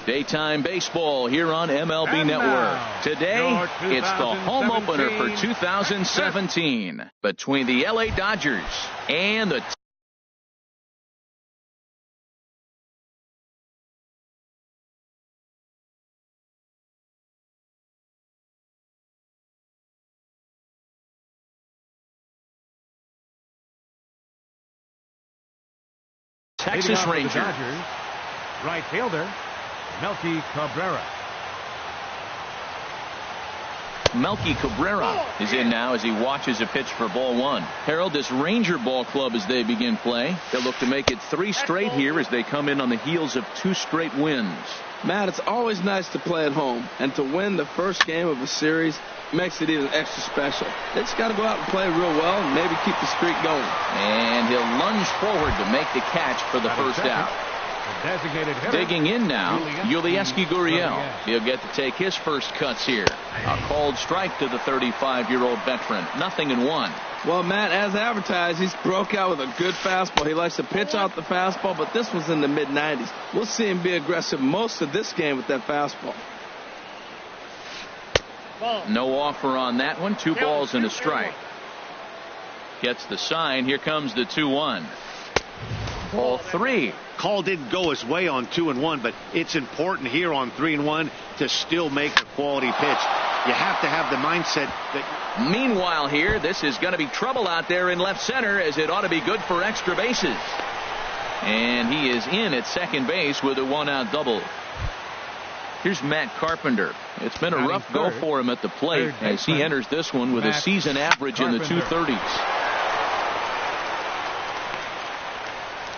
Daytime baseball here on MLB Network. Today, it's the home opener for 2017 between the LA Dodgers and the Texas Rangers. Dodgers, right fielder, Melky Cabrera. Melky Cabrera is in now as he watches a pitch for ball one. Harold, this Ranger ball club as they begin play. They'll look to make it 3 straight here as they come in on the heels of 2 straight wins. Matt, it's always nice to play at home, and to win the first game of a series makes it even extra special. They just got to go out and play real well and maybe keep the streak going. And he'll lunge forward to make the catch for the first out. Digging in now, Yulieski Gurriel. He'll get to take his first cuts here. A called strike to the 35-year-old veteran. 0-1. Well, Matt, as advertised, he's broke out with a good fastball. He likes to pitch out the fastball, but this was in the mid-90s. We'll see him be aggressive most of this game with that fastball. No offer on that one. 2 balls and a strike. Gets the sign. Here comes the 2-1. Ball 3. Call didn't go his way on 2-1, but it's important here on 3-1 to still make a quality pitch. You have to have the mindset that. Meanwhile here, this is going to be trouble out there in left center, as it ought to be good for extra bases. And he is in at second base with a 1-out double. Here's Matt Carpenter. It's been a rough go for him at the plate as he enters this one with a season average in the 230s.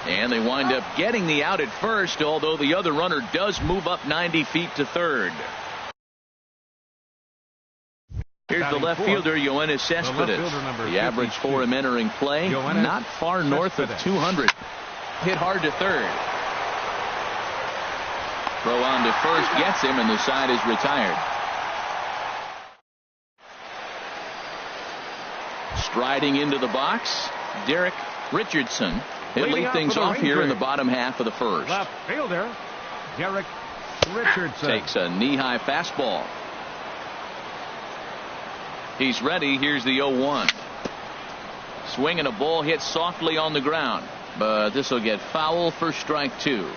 And they wind up getting the out at first, although the other runner does move up 90 feet to third. Here's the left fielder, Yoenis Cespedes. The average for him entering play, not far north of 200. Hit hard to third. Throw on to first gets him, and the side is retired. Striding into the box, Derek Richardson. He'll lead things off here in the bottom half of the first. Left fielder, Derek Richardson. Takes a knee-high fastball. He's ready. Here's the 0-1. Swinging a ball hit softly on the ground, but this will get foul for strike 2.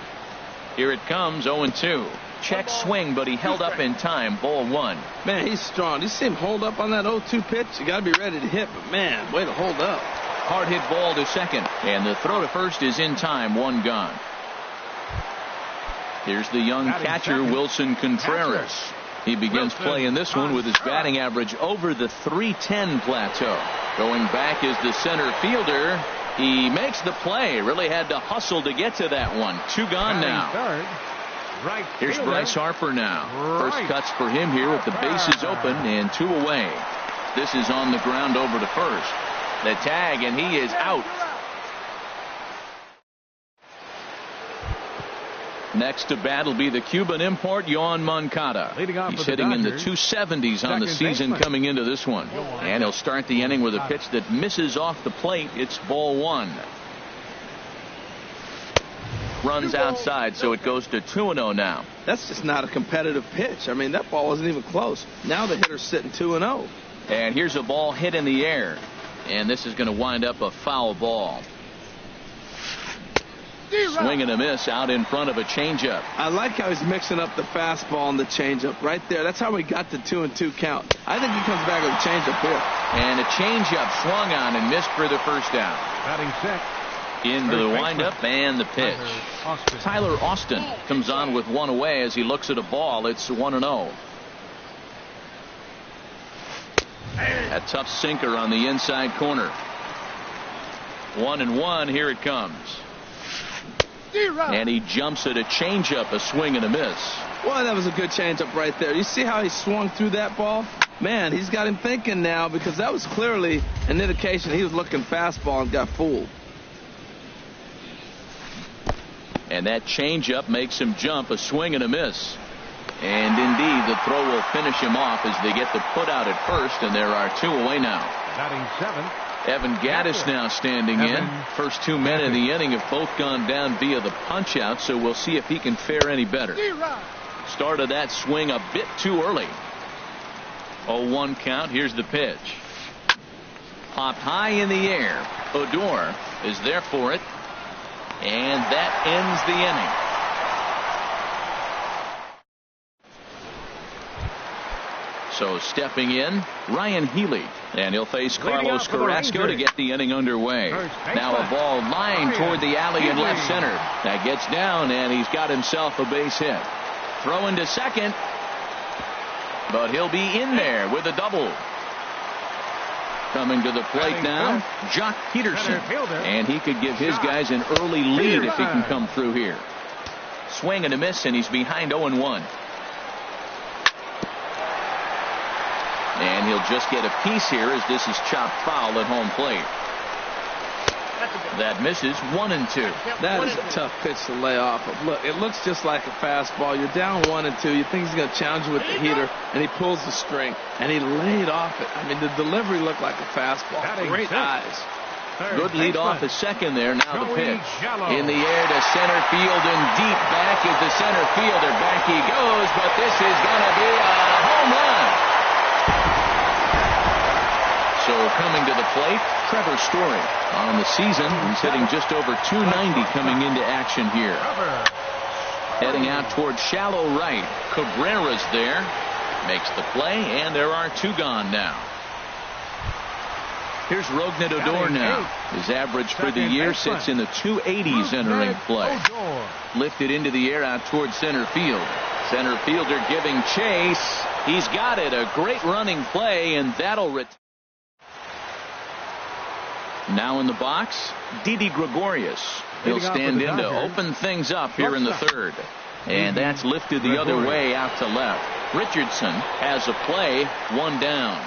Here it comes, 0-2. Check swing, but he held up in time. Ball 1. Man, he's strong. You see him hold up on that 0-2 pitch? You got to be ready to hit, but man, way to hold up. Hard hit ball to second, and the throw to first is in time. 1 gone. Here's the young catcher, Wilson Contreras. He begins playing this one with his batting average over the 310 plateau. Going back is the center fielder. He makes the play. Really had to hustle to get to that one. 2 gone now. Here's Bryce Harper now. First cuts for him here with the bases open and 2 away. This is on the ground over to first. The tag, and he is out. Next to bat will be the Cuban import, Yoan Moncada. He's hitting in the 270s on the season coming into this one. And he'll start the inning with a pitch that misses off the plate. It's ball 1. Runs outside, so it goes to 2-0 now. That's just not a competitive pitch. I mean, that ball wasn't even close. Now the hitter's sitting 2-0. And here's a ball hit in the air. And this is going to wind up a foul ball. Swing and a miss out in front of a changeup. I like how he's mixing up the fastball and the changeup right there. That's how we got the 2-2 count. I think he comes back with a changeup here. And a changeup swung on and missed for the first down. Batting set. Into the windup and the pitch. Tyler Austin comes on with 1 away as he looks at a ball. It's 1-0. A tough sinker on the inside corner. 1-1. Here it comes. And he jumps at a changeup, a swing and a miss. Well, that was a good changeup right there. You see how he swung through that ball? Man, he's got him thinking now, because that was clearly an indication he was looking fastball and got fooled. And that changeup makes him jump, a swing and a miss. And indeed, the throw will finish him off as they get the put out at first, and there are 2 away now. Batting 7. Evan Gattis now standing in. First 2 men in the inning have both gone down via the punch out, so we'll see if he can fare any better. Started that swing a bit too early. 0-1 count. Here's the pitch. Popped high in the air. Odor is there for it. And that ends the inning. So stepping in, Ryan Healy. And he'll face Carlos Carrasco to get the inning underway. Now a ball lined toward the alley in left center. That gets down, and he's got himself a base hit. Throw into second. But he'll be in there with a double. Coming to the plate now, Jock Peterson. And he could give his guys an early lead if he can come through here. Swing and a miss, and he's behind 0-1. And he'll just get a piece here as this is chopped foul at home plate. That misses 1-2. That is a tough pitch to lay off of. Look, it looks just like a fastball. You're down 1-2. You think he's going to challenge you with the heater, and he pulls the string, and he laid off it. I mean, the delivery looked like a fastball. Great eyes. Good lead off the second there. Now the pitch. In the air to center field and deep back is the center fielder. Back he goes, but this is going to be a home run. So coming to the plate, Trevor Story. On the season, he's hitting just over 290 coming into action here. Heading out towards shallow right. Cabrera's there. Makes the play, and there are two gone now. Here's Rougned Odor now. His average for the year sits in the 280s entering play. Lifted into the air out towards center field. Center fielder giving chase. He's got it. A great running play, and that'll return. Now in the box, Didi Gregorius. He'll stand in to open things up here in the third. And that's lifted the other way out to left. Richardson has a play, one down.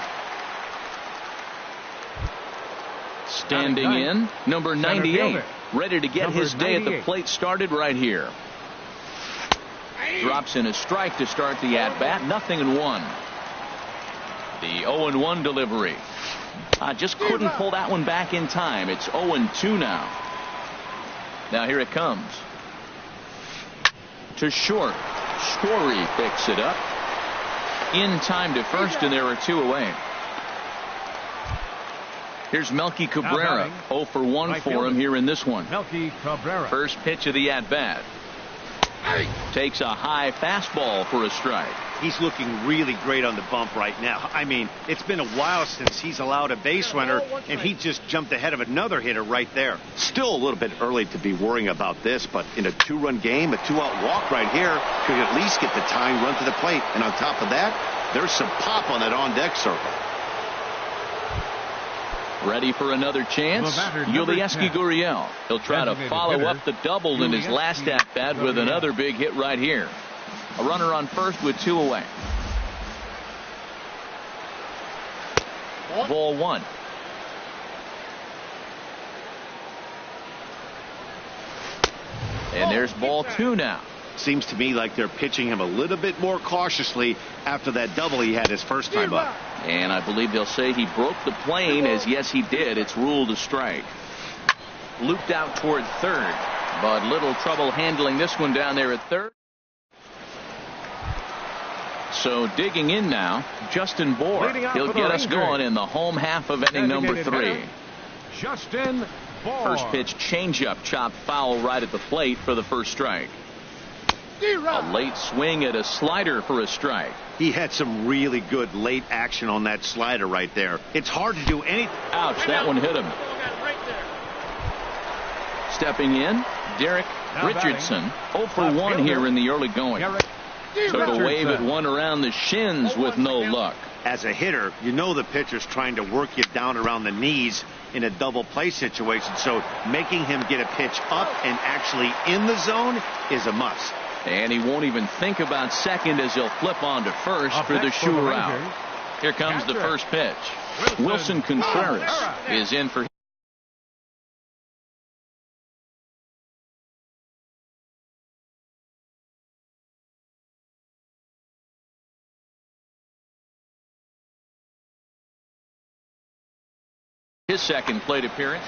Standing in, number 98. Ready to get his day at the plate started right here. Drops in a strike to start the at-bat. 0-1. The 0-1 delivery. Just couldn't pull that one back in time. It's 0-2 now. Now here it comes. To short. Story picks it up. In time to first, and there are two away. Here's Melky Cabrera. 0 for 1 for him here in this one. Melky Cabrera. First pitch of the at-bat. Takes a high fastball for a strike. He's looking really great on the bump right now. I mean, it's been a while since he's allowed a base runner, and he just jumped ahead of another hitter right there. Still a little bit early to be worrying about this, but in a two-run game, a two-out walk right here could at least get the tying run to the plate. And on top of that, there's some pop on that on-deck circle. Ready for another chance? Yulieski Gurriel. He'll try to follow up the double in his last at-bat with another big hit right here. A runner on first with two away. Ball one. And there's ball two now. Seems to me like they're pitching him a little bit more cautiously after that double he had his first time up. And I believe they'll say he broke the plane, as yes he did. It's ruled a strike. Looped out toward third, but little trouble handling this one down there at third. So digging in now, Justin Bour. He'll get us going in the home half of inning number 3. Justin Bour. First pitch changeup chopped foul right at the plate for the first strike. A late swing at a slider for a strike. He had some really good late action on that slider right there. It's hard to do anything. Ouch, that one hit him. Stepping in, Derek Richardson. 0 for 1 here in the early going. Took a wave at one around the shins with no luck. As a hitter, you know the pitcher's trying to work you down around the knees in a double play situation. So making him get a pitch up and actually in the zone is a must. And he won't even think about second as he'll flip on to first for the sure out. Here comes the first pitch. Wilson Contreras is in for his second plate appearance.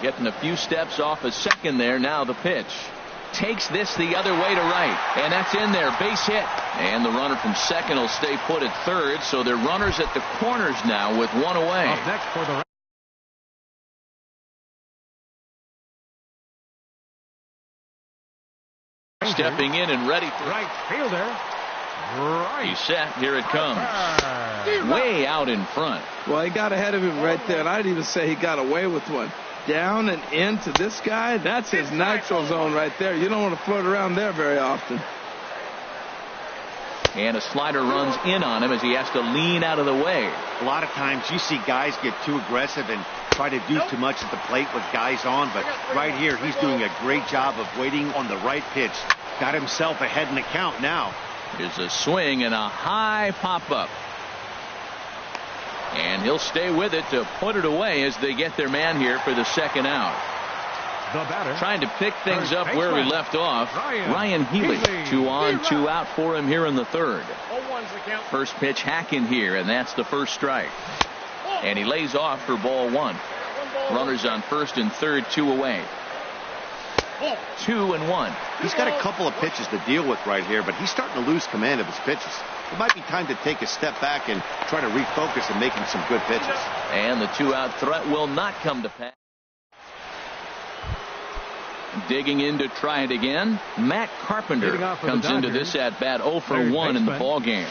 Getting a few steps off a second there. Now the pitch. takes this the other way to right, and that's in there. Base hit. And the runner from second will stay put at third, so they're runners at the corners now with one away. Up next for the stepping in and ready for right fielder. Right. He's set. Here it comes. Way out in front. Well, he got ahead of him right there, and I'd even say he got away with one. Down and into this guy, that's his nitro zone right there. You don't want to float around there very often. And a slider runs in on him as he has to lean out of the way. A lot of times you see guys get too aggressive and try to do too much at the plate with guys on, but right here he's doing a great job of waiting on the right pitch. Got himself ahead in the count now. Here's a swing and a high pop-up. And he'll stay with it to put it away as they get their man here for the second out. The batter. Trying to pick things up where we left off. Ryan Healy. 2 on, 2 out for him here in the third. First pitch hack in here, and that's the first strike. And he lays off for ball 1. Runners on first and third, 2 away. 2-1. He's got a couple of pitches to deal with right here, but he's starting to lose command of his pitches. It might be time to take a step back and try to refocus and make him some good pitches. And the 2-out threat will not come to pass. Digging in to try it again. Matt Carpenter comes into this at bat 0 for 1 in the ball game.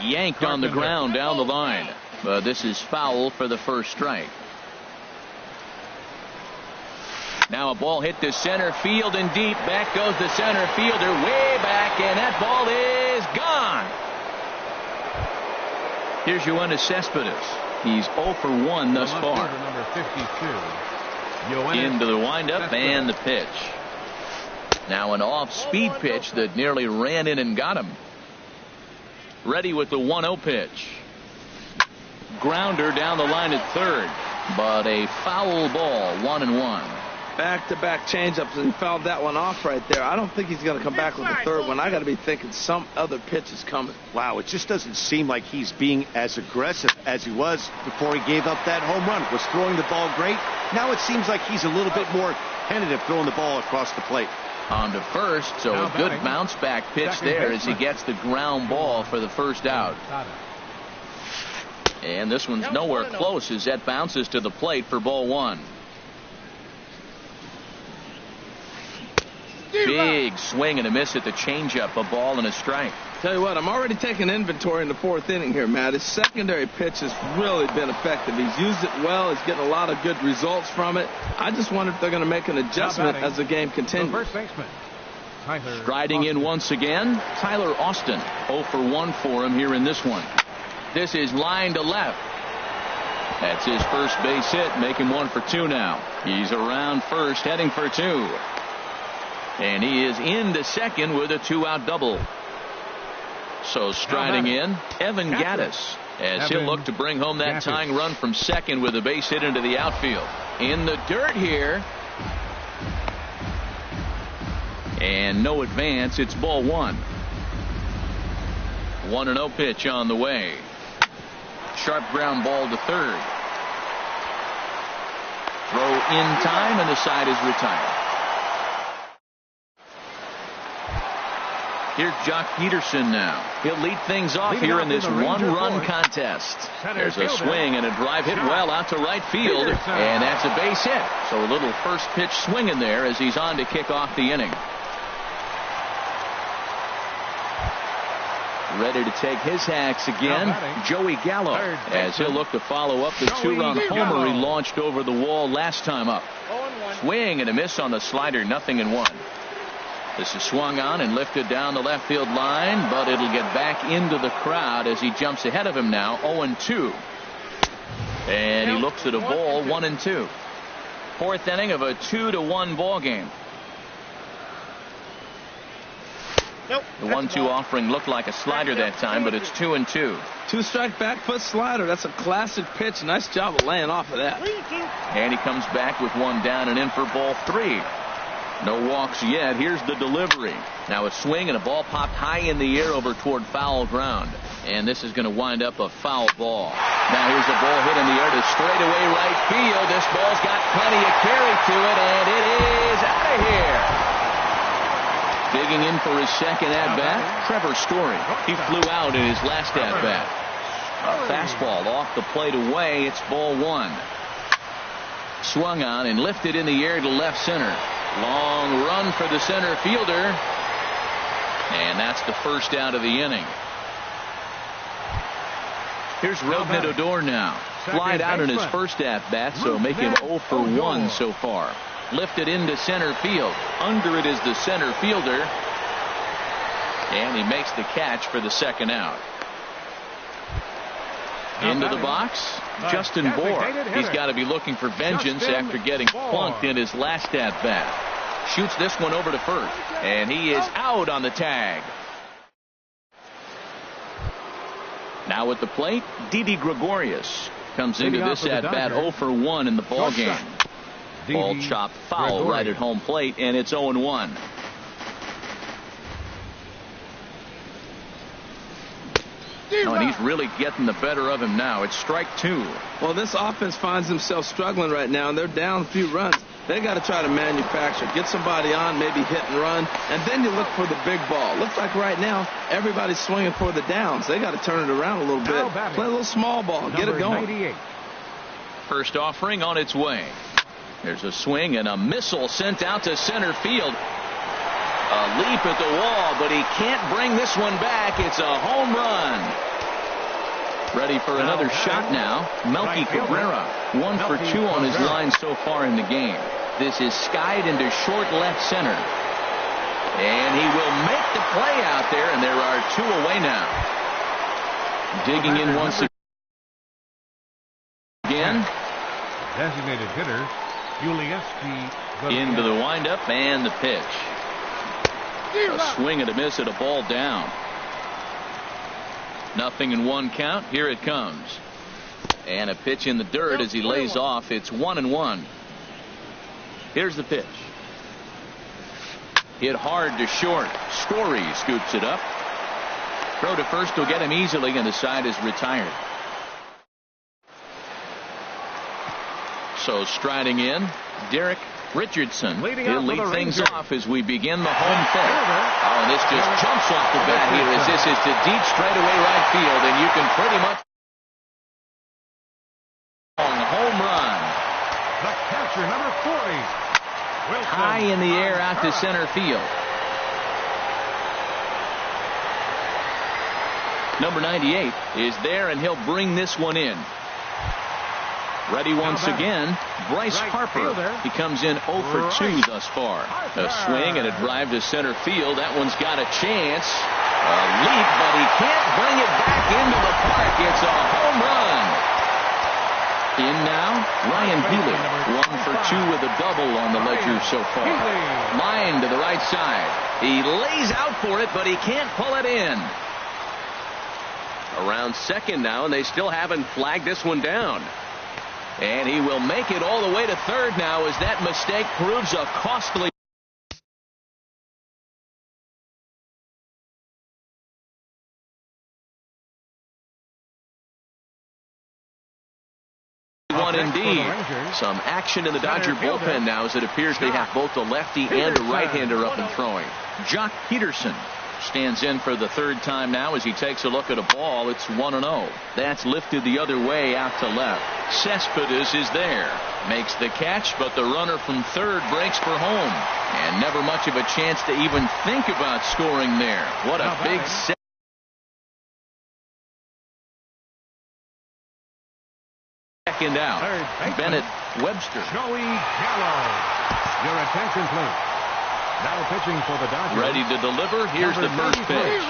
Yanked on the ground down the line, but this is foul for the first strike. Now a ball hit to center field and deep. Back goes the center fielder way back, and that ball is gone. Here's Yoenis Cespedes. He's 0 for 1 thus far. Number 52. Into the windup and the pitch. Now an off-speed pitch that nearly ran in and got him. Ready with the 1-0 pitch. Grounder down the line at third, but a foul ball. 1-1. Back-to-back changeups, and he fouled that one off right there. I don't think he's going to come back with the third one. I got to be thinking some other pitch is coming. Wow, it just doesn't seem like he's being as aggressive as he was before he gave up that home run. Was throwing the ball great. Now it seems like he's a little bit more tentative throwing the ball across the plate. On to first, so a good bounce back pitch there as he gets the ground ball for the first out. And this one's nowhere close as that bounces to the plate for ball 1. Big swing and a miss at the changeup, a ball and a strike. Tell you what, I'm already taking inventory in the 4th inning here, Matt. His secondary pitch has really been effective. He's used it well. He's getting a lot of good results from it. I just wonder if they're going to make an adjustment as the game continues. First baseman. Striding in once again, Tyler Austin. 0 for 1 for him here in this one. This is line to left. That's his first base hit, make him 1 for 2 now. He's around first, heading for 2. And he is into second with a 2-out double. So striding in, Evan Gattis, as he'll look to bring home that tying run from second with a base hit into the outfield. In the dirt here. And no advance. It's ball 1. 1-0 pitch on the way. Sharp ground ball to third. Throw in time, and the side is retired. Here's Jock Peterson now. He'll lead things off here in this 1-run contest. There's a swing and a drive hit well out to right field, and that's a base hit. So a little first pitch swing in there as he's on to kick off the inning. Ready to take his hacks again, Joey Gallo, as he'll look to follow up the 2-run homer he launched over the wall last time up. Swing and a miss on the slider, 0-1. This is swung on and lifted down the left field line, but it'll get back into the crowd as he jumps ahead of him now, 0-2. And he looks at a ball, 1-2. 4th inning of a 2-1 ball game. The 1-2 offering looked like a slider that time, but it's 2-2. 2-strike back foot slider. That's a classic pitch. Nice job of laying off of that. And he comes back with 1 down and in for ball 3. No walks yet. Here's the delivery. Now a swing and a ball popped high in the air over toward foul ground. And this is going to wind up a foul ball. Now here's a ball hit in the air to straightaway right field. This ball's got plenty of carry to it, and it is out of here. Digging in for his second at-bat, Trevor Story. He flew out in his last at-bat. A fastball off the plate away. It's ball one. Swung on and lifted in the air to left center. Long run for the center fielder. And that's the first out of the inning. Here's Rougned Odor now. Flied out in his first at-bat, so make him 0 for 1 so far. Lifted into center field. Under it is the center fielder. And he makes the catch for the second out. Into the box, Justin Bour. He's got to be looking for vengeance after getting plunked in his last at-bat. Shoots this one over to first, and he is out on the tag. Now at the plate, Didi Gregorius comes into this at-bat 0 for 1 in the ball game. Ball chopped foul right at home plate, and it's 0-1. Oh, and he's really getting the better of him now. It's strike two. Well, this offense finds themselves struggling right now, and they're down a few runs. They got to try to manufacture, get somebody on, maybe hit and run, and then you look for the big ball. Looks like right now everybody's swinging for the downs. They got to turn it around a little bit, play a little small ball, get it going. 98. First offering on its way. There's a swing and a missile sent out to center field. A leap at the wall, but he can't bring this one back. It's a home run. Ready for another shot now. Melky Cabrera, 1 for 2 on his line so far in the game. This is skied into short left center. And he will make the play out there, and there are 2 away now. Digging in once again. Designated hitter, Ulieski. Into the windup and the pitch. A swing and a miss at a ball down. 0-1 count. Here it comes. And a pitch in the dirt as he lays off. It's 1-1. Here's the pitch. Hit hard to short. Story scoops it up. Throw to first will get him easily, and the side is retired. So striding in, Derek Richardson. He'll lead things off as we begin the home fifth. Oh, and this just jumps off the bat here as this is to deep straightaway right field, and you can pretty much home run. The catcher, number 40. Wilson. High in the air out to center field. Number 98 is there, and he'll bring this one in. Ready once again, Bryce Harper. He comes in 0 for 2 thus far. A swing and a drive to center field. That one's got a chance. A leap, but he can't bring it back into the park. It's a home run. In now, Ryan Healy. 1 for 2 with a double on the ledger so far. Line to the right side. He lays out for it, but he can't pull it in. Around second now, and they still haven't flagged this one down. And he will make it all the way to third now as that mistake proves a costly one indeed. Some action in the Dodger bullpen now as it appears they have both a lefty and a right-hander up and throwing. Jock Peterson stands in for the third time now as he takes a look at a ball. It's 1-0. That's lifted the other way out to left. Cespedes is there. Makes the catch, but the runner from third breaks for home. And never much of a chance to even think about scoring there. What a big set. Second out. Bennett Webster. Joey Gallo. Your attention, please. Now pitching for the Dodgers. Ready to deliver. Here's the first pitch.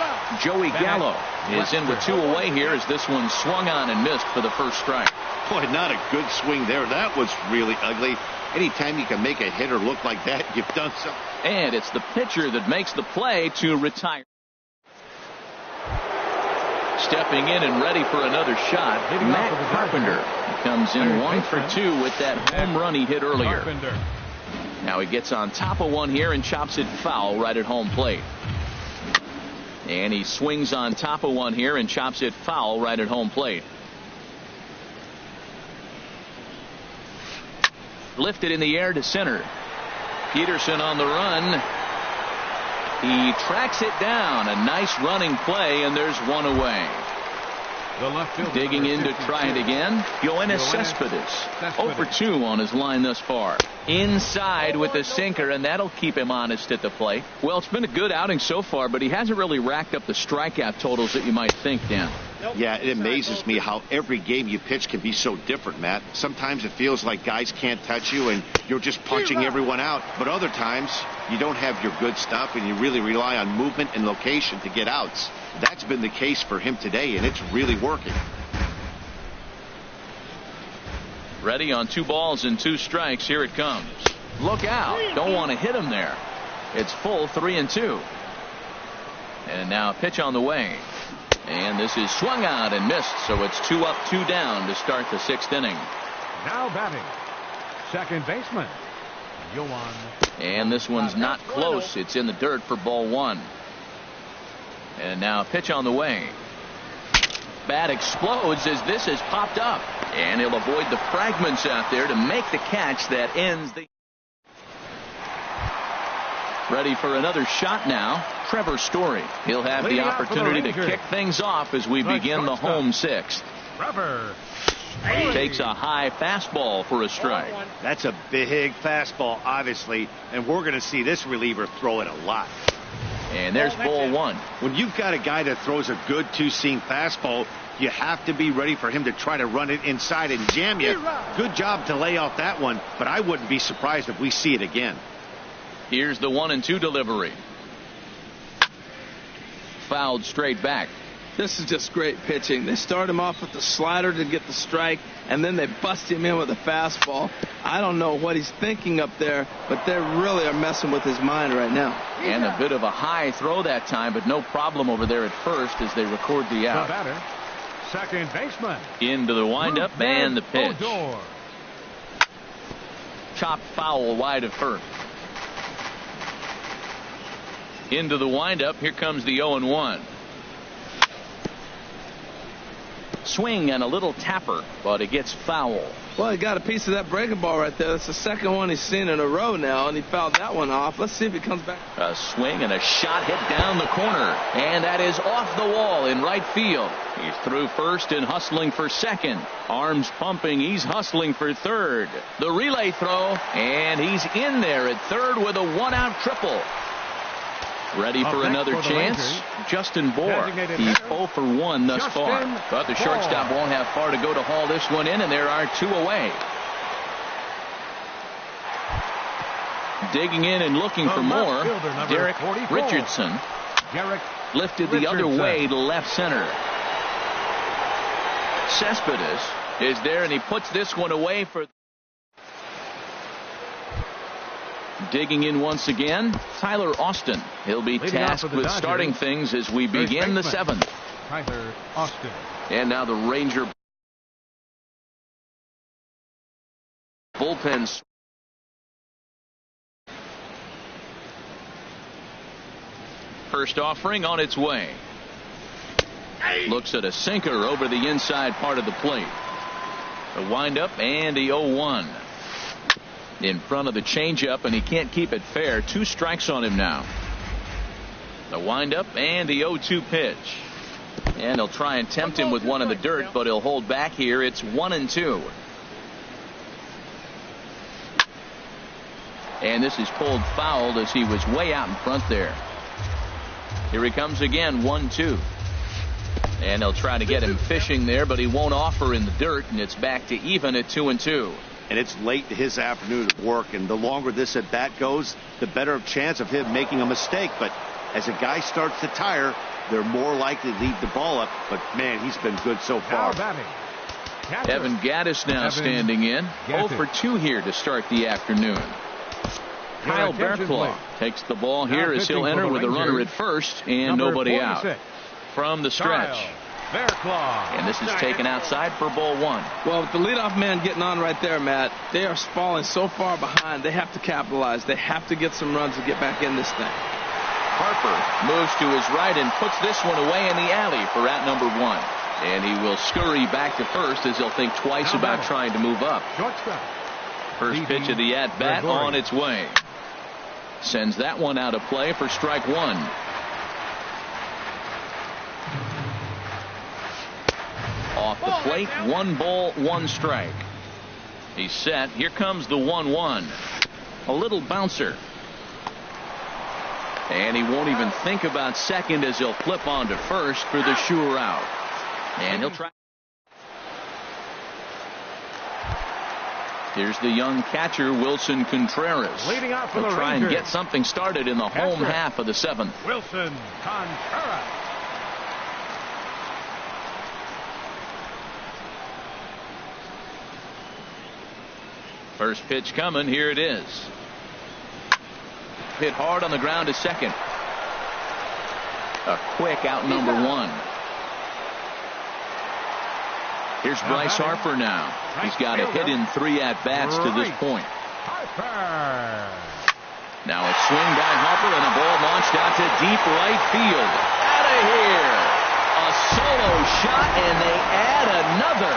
Joey Gallo is in with 2 away here as this one swung on and missed for the first strike. Boy, not a good swing there. That was really ugly. Anytime you can make a hitter look like that, you've done something. And it's the pitcher that makes the play to retire. Stepping in and ready for another shot, Matt Carpenter comes in 1 for 2 with that home run he hit earlier. Now he gets on top of one here and chops it foul right at home plate. And he swings on top of one here and chops it foul right at home plate. Lifted in the air to center. Peterson on the run. He tracks it down. A nice running play, and there's one away. The left fielder, Digging in to try it again, Yoenis Cespedes. 0 for 2 on his line thus far. Inside with the sinker, and that'll keep him honest at the plate. Well, it's been a good outing so far, but he hasn't really racked up the strikeout totals that you might think, Dan. Yeah, it amazes me how every game you pitch can be so different, Matt. Sometimes it feels like guys can't touch you and you're just punching everyone out. But other times you don't have your good stuff and you really rely on movement and location to get outs. That's been the case for him today, and it's really working. Ready on 2 balls and 2 strikes. Here it comes. Look out. Don't want to hit him there. It's full 3-2. And now a pitch on the way. And this is swung out and missed, so it's 2 up, 2 down to start the 6th inning. Now batting, second baseman, Yoan. And this one's not close. It's in the dirt for ball 1. And now a pitch on the way. Bat explodes as this has popped up. And he'll avoid the fragments out there to make the catch that ends the... Ready for another shot now. Trevor Story. He'll have the opportunity to kick things off as we begin the home 6th. Trevor takes a high fastball for a strike. That's a big fastball, obviously, and we're going to see this reliever throw it a lot. And there's ball 1. When you've got a guy that throws a good 2-seam fastball, you have to be ready for him to try to run it inside and jam you. Good job to lay off that one, but I wouldn't be surprised if we see it again. Here's the 1-2 delivery. Fouled straight back. This is just great pitching. They start him off with the slider to get the strike, and then they bust him in with a fastball. I don't know what he's thinking up there, but they really are messing with his mind right now. And a bit of a high throw that time, but no problem over there at first as they record the out. The batter, second baseman. Into the windup and the pitch. Odor. Chopped foul wide of first. Into the windup. Here comes the 0-1. Swing and a little tapper, but it gets foul. Well, he got a piece of that breaking ball right there. That's the second one he's seen in a row now, and he fouled that one off. Let's see if he comes back. A swing and a shot hit down the corner, and that is off the wall in right field. He's through first and hustling for second. Arms pumping. He's hustling for third. The relay throw, and he's in there at third with a 1-out triple. Ready for another chance? Justin Bohr. He's 0 for 1 thus far. But the shortstop won't have far to go to haul this one in, and there are 2 away. Digging in and looking for more. Derek Richardson lifted the other way to left center. Cespedes is there, and he puts this one away for... Digging in once again, Tyler Austin. He'll be tasked with starting things as we begin the 7th. Tyler Austin. And now the Ranger bullpen. First offering on its way. Looks at a sinker over the inside part of the plate. The windup and the 0-1. In front of the changeup, and he can't keep it fair. 2 strikes on him now. The windup and the 0-2 pitch. And he'll try and tempt him with one in the dirt, but he'll hold back here. It's 1-2. And this is pulled fouled as he was way out in front there. Here he comes again, 1-2. And they'll try to get him fishing there, but he won't offer in the dirt, and it's back to even at 2-2. And it's late in his afternoon of work, and the longer this at bat goes, the better chance of him making a mistake. But as a guy starts to tire, they're more likely to leave the ball up. But man, he's been good so far. Evan Gattis now standing in. 0 for 2 here to start the afternoon. Kyle Bearclaw takes the ball here as he'll enter with a runner at first and nobody out. From the stretch. And this is taken outside for ball 1. Well, with the leadoff man getting on right there, Matt, they are falling so far behind. They have to capitalize. They have to get some runs to get back in this thing. Harper moves to his right and puts this one away in the alley for out number 1. And he will scurry back to first as he'll think twice about trying to move up. First pitch of the at-bat on its way. Sends that one out of play for strike one. Off the plate, 1 ball, 1 strike. He's set. Here comes the 1-1. A little bouncer. And he won't even think about second as he'll flip on to first for the sure out. And he'll try. Here's the young catcher, Wilson Contreras. Leading off for He'll the try and Rangers. get something started in the home half of the 7th. Wilson Contreras. First pitch coming. Here it is. Hit hard on the ground to second. A quick out number 1. Here's Bryce Harper now. He's got a hit in 3 at-bats to this point. Now a swing by Harper and a ball launched out to deep right field. Out of here. A solo shot and they add another.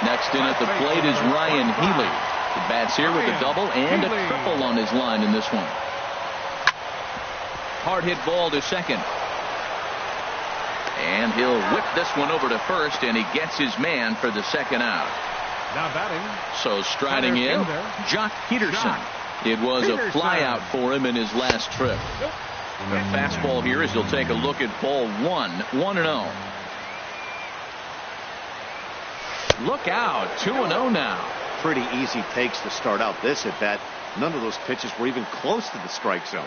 Next in at the plate is Ryan Healy. The bats here with a double and a triple on his line in this one. Hard hit ball to second. And he'll whip this one over to first, and he gets his man for the second out. Now batting. So striding in, Jock Peterson. It was a flyout for him in his last trip. The fastball here as he'll take a look at ball 1, 1-0. Look out, 2-0 now. Pretty easy takes to start out this at bat. None of those pitches were even close to the strike zone.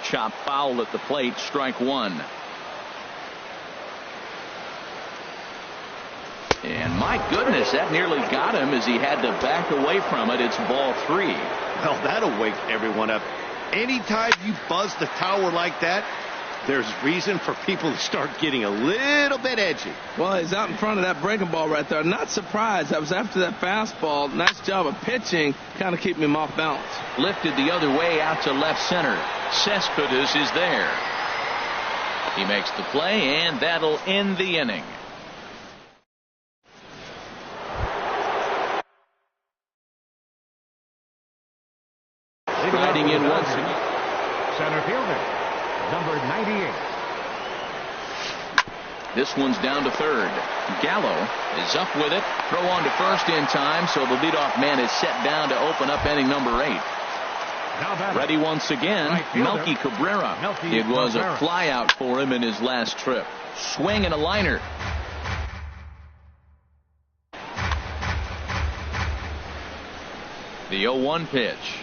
Chop foul at the plate, strike 1. And my goodness, that nearly got him as he had to back away from it. It's ball 3. Well, that'll wake everyone up. Anytime you buzz the tower like that, there's reason for people to start getting a little bit edgy. Well, he's out in front of that breaking ball right there. Not surprised. That was after that fastball. Nice job of pitching, kind of keeping him off balance. Lifted the other way out to left center. Cespedes is there. He makes the play, and that'll end the inning. Riding in once again. Center fielder, number 98. This one's down to third. Gallo is up with it. Throw on to first in time, so the leadoff man is set down to open up inning number 8. Ready once again, Melky Cabrera. It was a flyout for him in his last trip. Swing and a liner. The 0-1 pitch.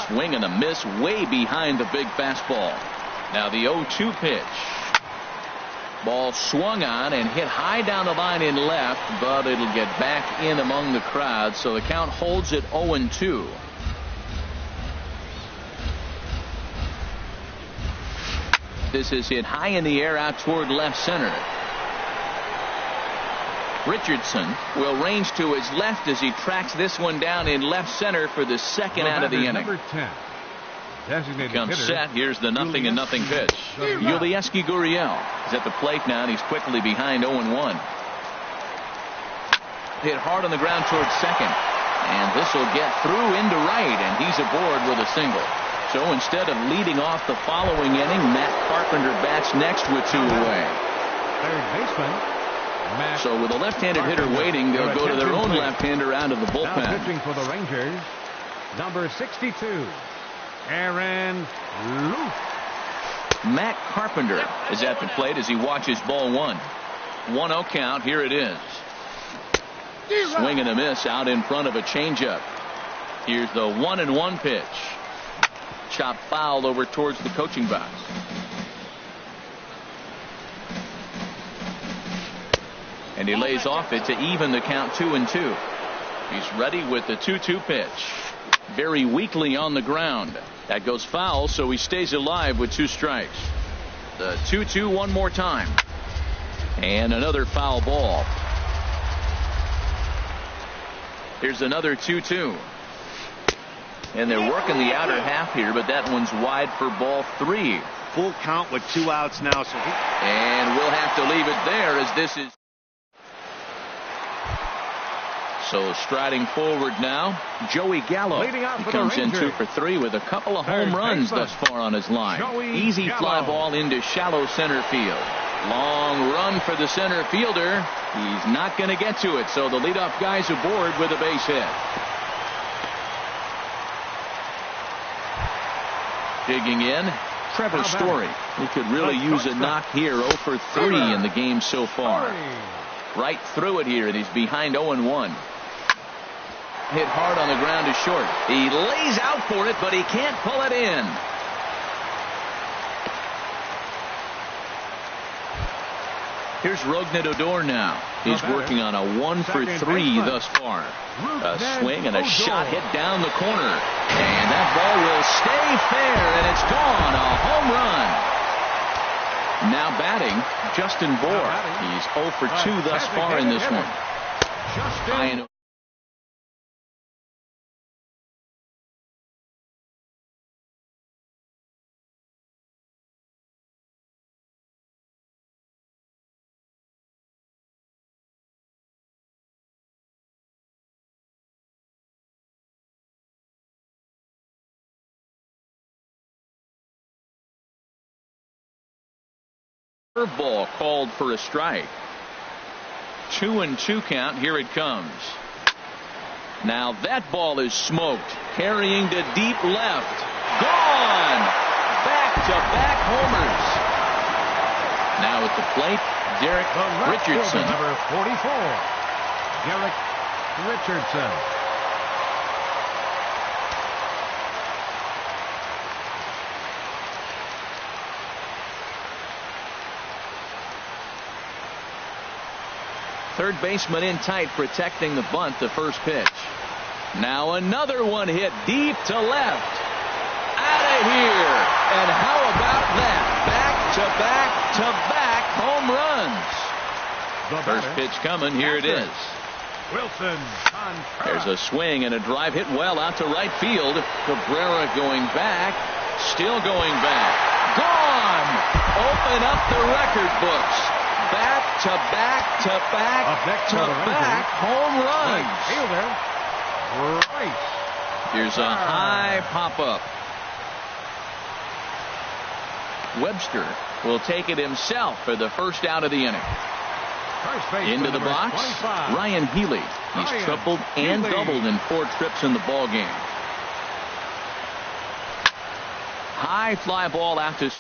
Swing and a miss way behind the big fastball. Now the 0-2 pitch. Ball swung on and hit high down the line in left, but it'll get back in among the crowd, so the count holds at 0-2. This is hit high in the air out toward left center. Richardson will range to his left as he tracks this one down in left center for the second out of the inning. Number 10. Designated Comes hitter. set. Here's the 0-0 pitch. Yulieski Gurriel is at the plate now, and he's quickly behind 0-1. Hit hard on the ground towards second. And this will get through into right, and he's aboard with a single. So instead of leading off the following inning, Matt Carpenter bats next with 2 away. Third baseman. Matt So with a left-handed hitter waiting, they'll go to their own left-hander out of the Now bullpen. pitching for the Rangers, number 62, Aaron Luke. Matt Carpenter is at the plate as he watches ball 1. 1-0 count. Here it is. Swing and a miss out in front of a changeup. Here's the 1-1 pitch. Chop foul over towards the coaching box. And he lays off it to even the count 2-2. He's ready with the 2-2 pitch. Very weakly on the ground. That goes foul, so he stays alive with 2 strikes. The 2-2 one more time. And another foul ball. Here's another 2-2. And they're working the outer half here, but that one's wide for ball 3. Full count with 2 outs now. And we'll have to leave it there as this is. So striding forward now, Joey Gallo. He comes in 2 for 3 with a couple of home runs thus far on his line. Easy fly ball into shallow center field. Long run for the center fielder. He's not going to get to it, so the leadoff guy's aboard with a base hit. Digging in, Trevor Story. He could really use a knock here. 0 for 3 in the game so far. Right through it here, and he's behind 0-1. Hit hard on the ground to short. He lays out for it, but he can't pull it in. Here's Rougned Odor now. He's working on a 1 for 3 thus far. A swing and a shot hit down the corner. And that ball will stay fair, and it's gone. A home run. Now batting, Justin Bour. He's 0 for 2 thus far in this one. Curveball called for a strike. 2-2 count. Here it comes. Now that ball is smoked. Carrying to deep left. Gone. Back-to-back homers. Now at the plate, Derek Richardson. Number 44, Derek Richardson. Third baseman in tight, protecting the bunt. The first pitch. Now another one hit deep to left. Out of here. And how about that? Back-to-back home runs. First pitch coming. Here it is. Wilson. There's a swing and a drive hit well out to right field. Cabrera going back. Still going back. Gone. Open up the record books. Back-to-back home runs. Here's a high pop-up. Webster will take it himself for the first out of the inning. Into the box, 25. Ryan Healy. He's tripled and doubled in 4 trips in the ball game. High fly ball out to him.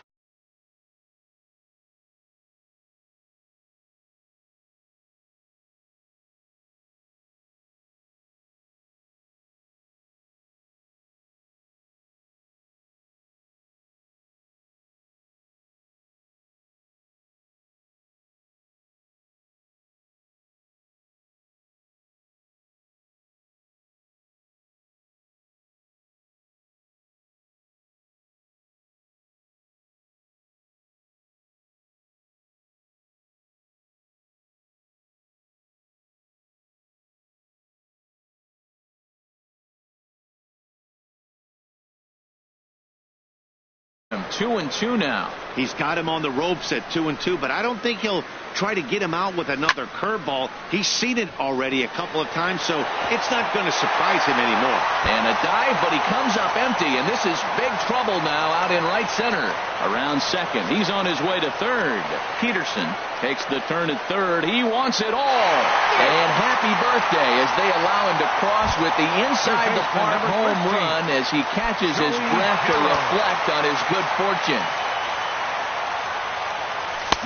2-2 now. He's got him on the ropes at 2-2, but I don't think he'll try to get him out with another curveball. He's seen it already a couple of times, so it's not going to surprise him anymore. And a dive, but he comes up empty, and this is big trouble now out in right center. Around second, he's on his way to third. Peterson takes the turn at third. He wants it all. And happy birthday as they allow him to cross with the inside the park home run as he catches his breath to reflect on his good fortune.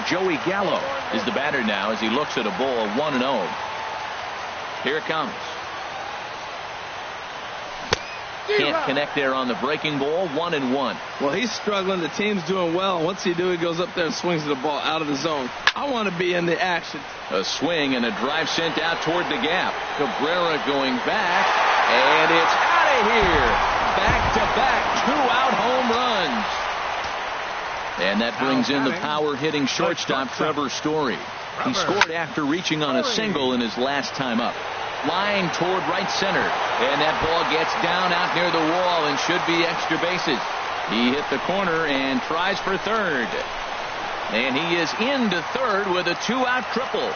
Joey Gallo is the batter now as he looks at a ball 1-0. Here it comes. Can't connect there on the breaking ball. 1-1. Well, he's struggling. The team's doing well. Once he goes up there and swings the ball out of the zone. I want to be in the action. A swing and a drive sent out toward the gap. Cabrera going back, and it's out of here. Back-to-back 2-out home runs. And that brings in the power-hitting shortstop Trevor Story. He scored after reaching on a single in his last time up. Line toward right center. And that ball gets down out near the wall and should be extra bases. He hit the corner and tries for third. And he is into third with a 2-out triple.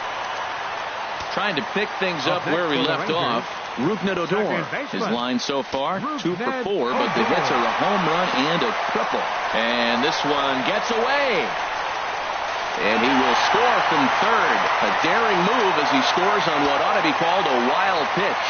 Trying to pick things up where we left off. Re2pectme, his line so far, 2 for 4, but the hits are a home run and a triple. And this one gets away. And he will score from third. A daring move as he scores on what ought to be called a wild pitch.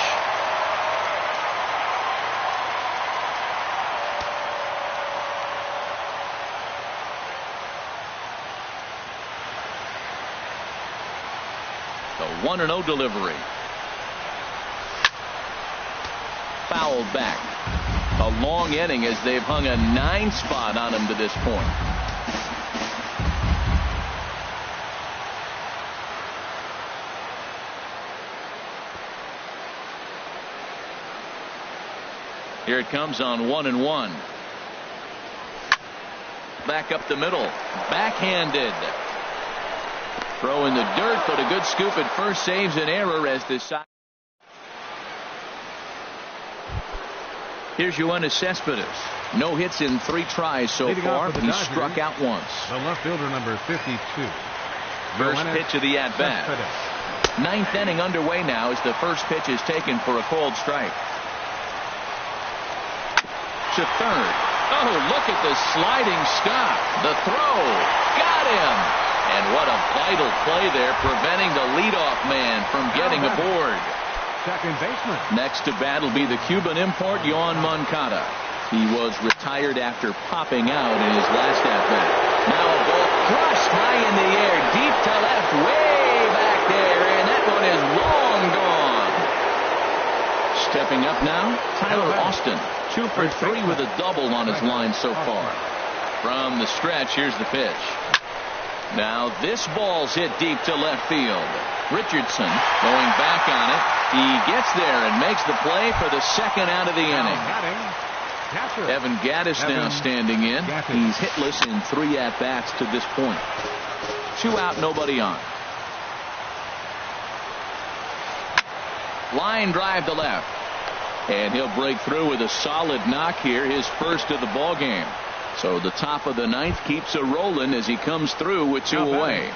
The 1-0 delivery. Fouled back. A long inning as they've hung a 9 spot on him to this point. Here it comes on 1-1. Back up the middle. Backhanded. Throw in the dirt, but a good scoop at first saves an error as the side. Here's Yoenis Cespedes. No hits in 3 tries so far. He struck out once. The left fielder, number 52. First pitch of the at-bat. 9th inning underway now as the first pitch is taken for a called strike. To third. Oh, look at the sliding stop. The throw. Got him. And what a vital play there, preventing the leadoff man from getting aboard. Second baseman. Next to bat will be the Cuban import, Yoan Moncada. He was retired after popping out in his last at-bat. Now a ball crushed high in the air, deep to left, way back there, and that one is long gone. Stepping up now, Tyler Austin. 2 for 3 with a double on his line so far. From the stretch, here's the pitch. Now this ball's hit deep to left field. Richardson going back on it. He gets there and makes the play for the second out of the inning. Evan Gattis now standing in. He's hitless in 3 at-bats to this point. 2 out, nobody on. Line drive to left. And he'll break through with a solid knock here, his first of the ball game. So the top of the 9th keeps a rolling as he comes through with 2 away.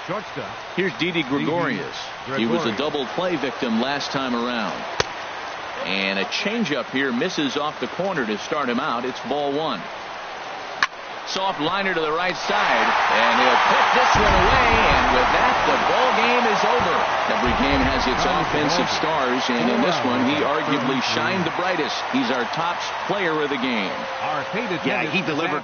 Shortstop. Here's Didi Gregorius. He was a double play victim last time around. And a changeup here misses off the corner to start him out. It's ball 1. Soft liner to the right side, and he'll pick this one away, and with that the ball game is over. Every game has its offensive stars, and in this one he arguably shined the brightest. He's our top player of the game. Yeah, he delivered.